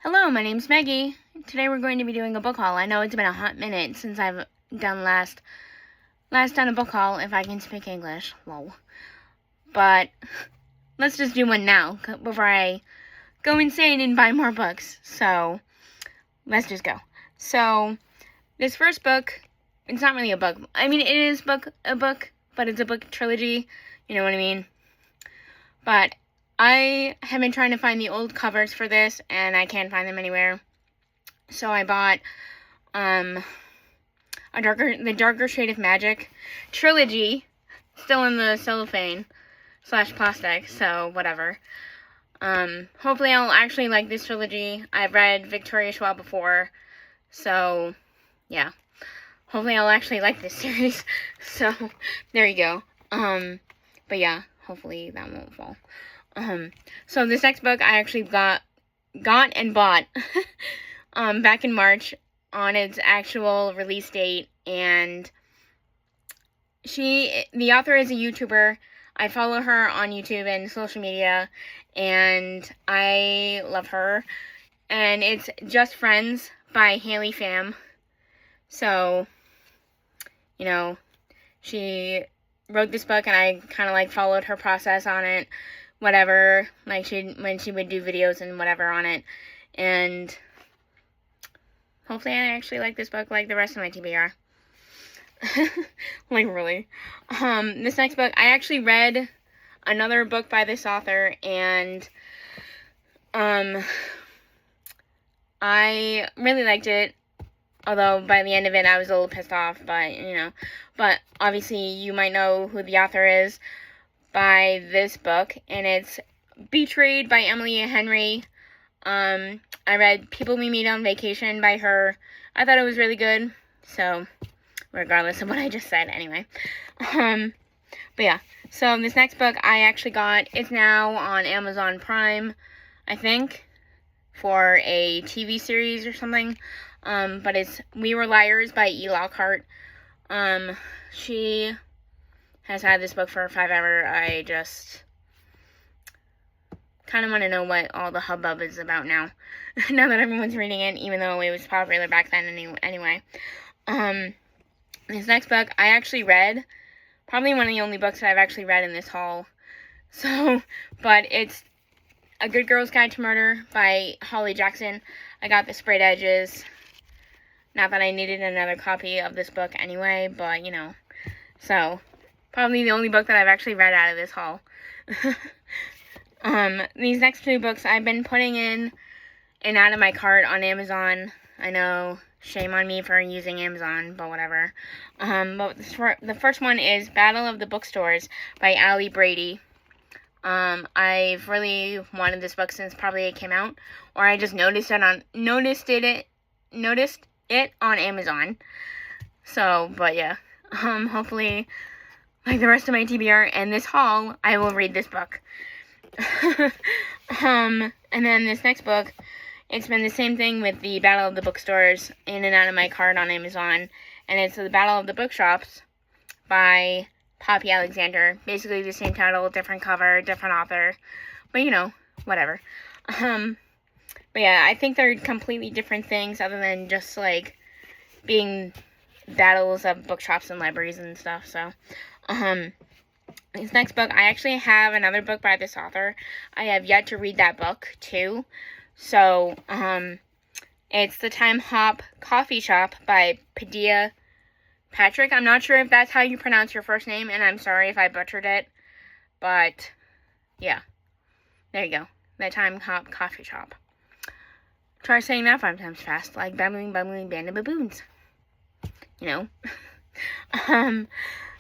Hello, my name's Maggie. Today we're going to be doing a book haul. I know it's been a hot minute since I've done last done a book haul, if I can speak English. Lol. But let's just do one now before I go insane and buy more books. So let's just go. So this first book, it's not really a book. I mean, it is a book, but it's a book trilogy. You know what I mean? But I have been trying to find the old covers for this, and I can't find them anywhere. So I bought the Darker Shade of Magic trilogy, still in the cellophane / plastic, so whatever. Hopefully I'll actually like this trilogy. I've read Victoria Schwab before, so yeah. Hopefully I'll actually like this series. So there you go. But yeah, hopefully that won't fall. So this next book I actually got and bought back in March on its actual release date, and the author is a YouTuber. I follow her on YouTube and social media, and I love her. And it's Just Friends by Pham. So, you know, she wrote this book, and I kind of followed her process on it. Whatever, when she would do videos and whatever on it, and hopefully I actually like this book like the rest of my TBR. Really. This next book, I actually read another book by this author, and I really liked it, although by the end of it I was a little pissed off, but obviously you might know who the author is by this book, and it's Betrayed by Emily Henry. I read People We Meet on Vacation by her. I thought it was really good, so regardless of what I just said anyway. But yeah, so this next book I actually got, it's now on Amazon Prime, I think, for a TV series or something, but it's We Were Liars by Lockhart. She has had this book for forever. I just kind of want to know what all the hubbub is about now. Now that everyone's reading it, even though it was popular back then anyway. This next book I actually read. Probably one of the only books that I've actually read in this haul. But it's A Good Girl's Guide to Murder by Holly Jackson. I got the sprayed edges. Not that I needed another copy of this book anyway, but so probably the only book that I've actually read out of this haul. These next two books I've been putting in and out of my cart on Amazon. I know, shame on me for using Amazon, but whatever. But the first one is Battle of the Bookstores by Brady. I've really wanted this book since probably it came out, or I just noticed it on Amazon. So, but yeah, hopefully, like the rest of my TBR and this haul, I will read this book. And then this next book, it's been the same thing with the Battle of the Bookstores in and out of my cart on Amazon, and it's the Battle of the Bookshops by Poppy Alexander. Basically the same title, different cover, different author, but whatever. But yeah, I think they're completely different things other than just being battles of bookshops and libraries and stuff. So this next book, I actually have another book by this author. I have yet to read that book too. So it's The Time Hop Coffee Shop by Phaedra Patrick. I'm not sure if that's how you pronounce your first name, and I'm sorry if I butchered it, but yeah, there you go. The Time Hop Coffee Shop. Try saying that 5 times fast, like bumbling band of baboons.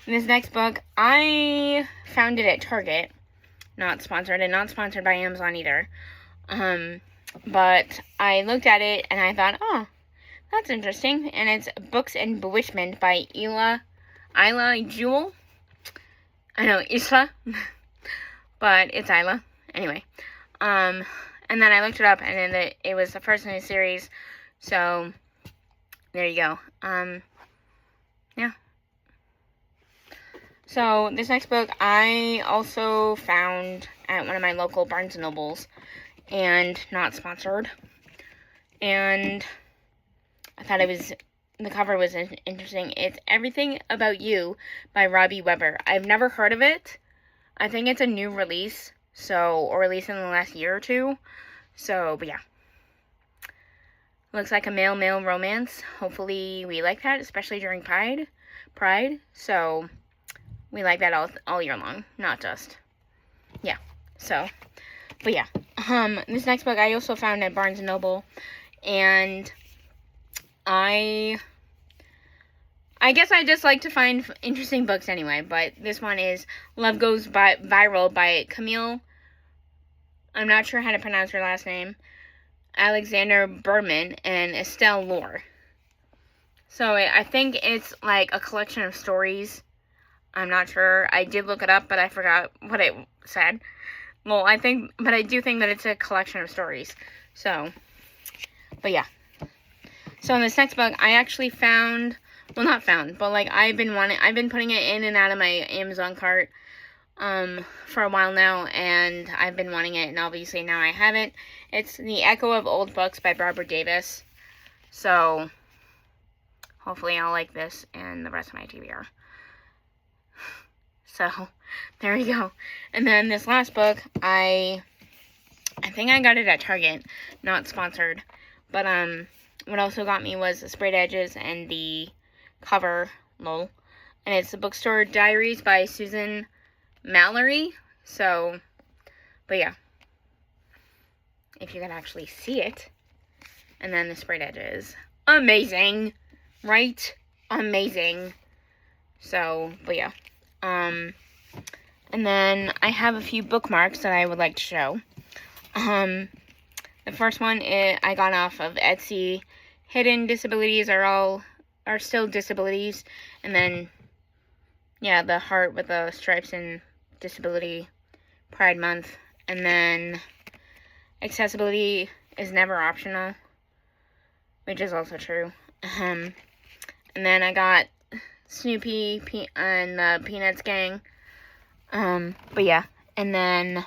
This next book, I found it at Target. Not sponsored, and not sponsored by Amazon either. But I looked at it, and I thought, oh, that's interesting. And it's Books and Bewitchment by Isla Jewell. I know, Isla. But it's Isla. Anyway. And then I looked it up, and then it was the first in the series. So, there you go. Yeah. So, this next book I also found at one of my local Barnes & Nobles, and not sponsored. and I thought the cover was interesting. It's Everything About You by Robby Weber. I've never heard of it. I think it's a new release, or released in the last year or two. So, but yeah. Looks like a male-male romance. Hopefully we like that, especially during Pride. So, we like that all year long, not just. Yeah. So, but yeah. This next book I also found at Barnes & Noble, and I guess I just like to find interesting books anyway, but this one is Love Goes Viral by Camille. I'm not sure how to pronounce her last name. Alexander Berman and Estelle Laure. So I think it's like a collection of stories. I'm not sure. I did look it up, but I forgot what it said. Well, I do think that it's a collection of stories. So, but yeah. So in this next book, I actually found, well, not found, but like I've been putting it in and out of my Amazon cart for a while now, and I've been wanting it, and obviously now I have it. It's The Echo of Old Books by Barbara Davis. So hopefully I'll like this and the rest of my TBR. So there we go. And then this last book, I think I got it at Target, not sponsored, but what also got me was the sprayed edges and the cover, lol. And it's the Bookstore Diaries by Susan Mallery. So, but yeah. If you can actually see it. And then the sprayed edges. Amazing. Right? Amazing. So, but yeah. And then I have a few bookmarks that I would like to show. The first one I got off of Etsy. Hidden disabilities are still disabilities. And then, yeah, the heart with the stripes and Disability Pride Month. And then accessibility is never optional, which is also true. And then I got Snoopy and the Peanuts Gang. But yeah. And then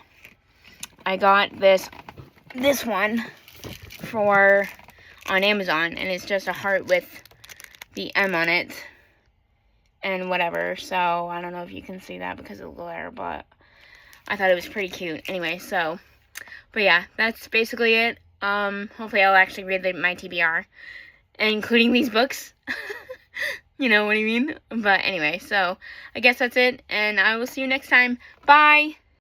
I got this one on Amazon, and it's just a heart with the M on it and whatever. So I don't know if you can see that because of the glare, but I thought it was pretty cute. Anyway, so, but yeah, that's basically it. Hopefully I'll actually read my TBR, including these books. You know what I mean? But anyway, so I guess that's it, and I will see you next time. Bye!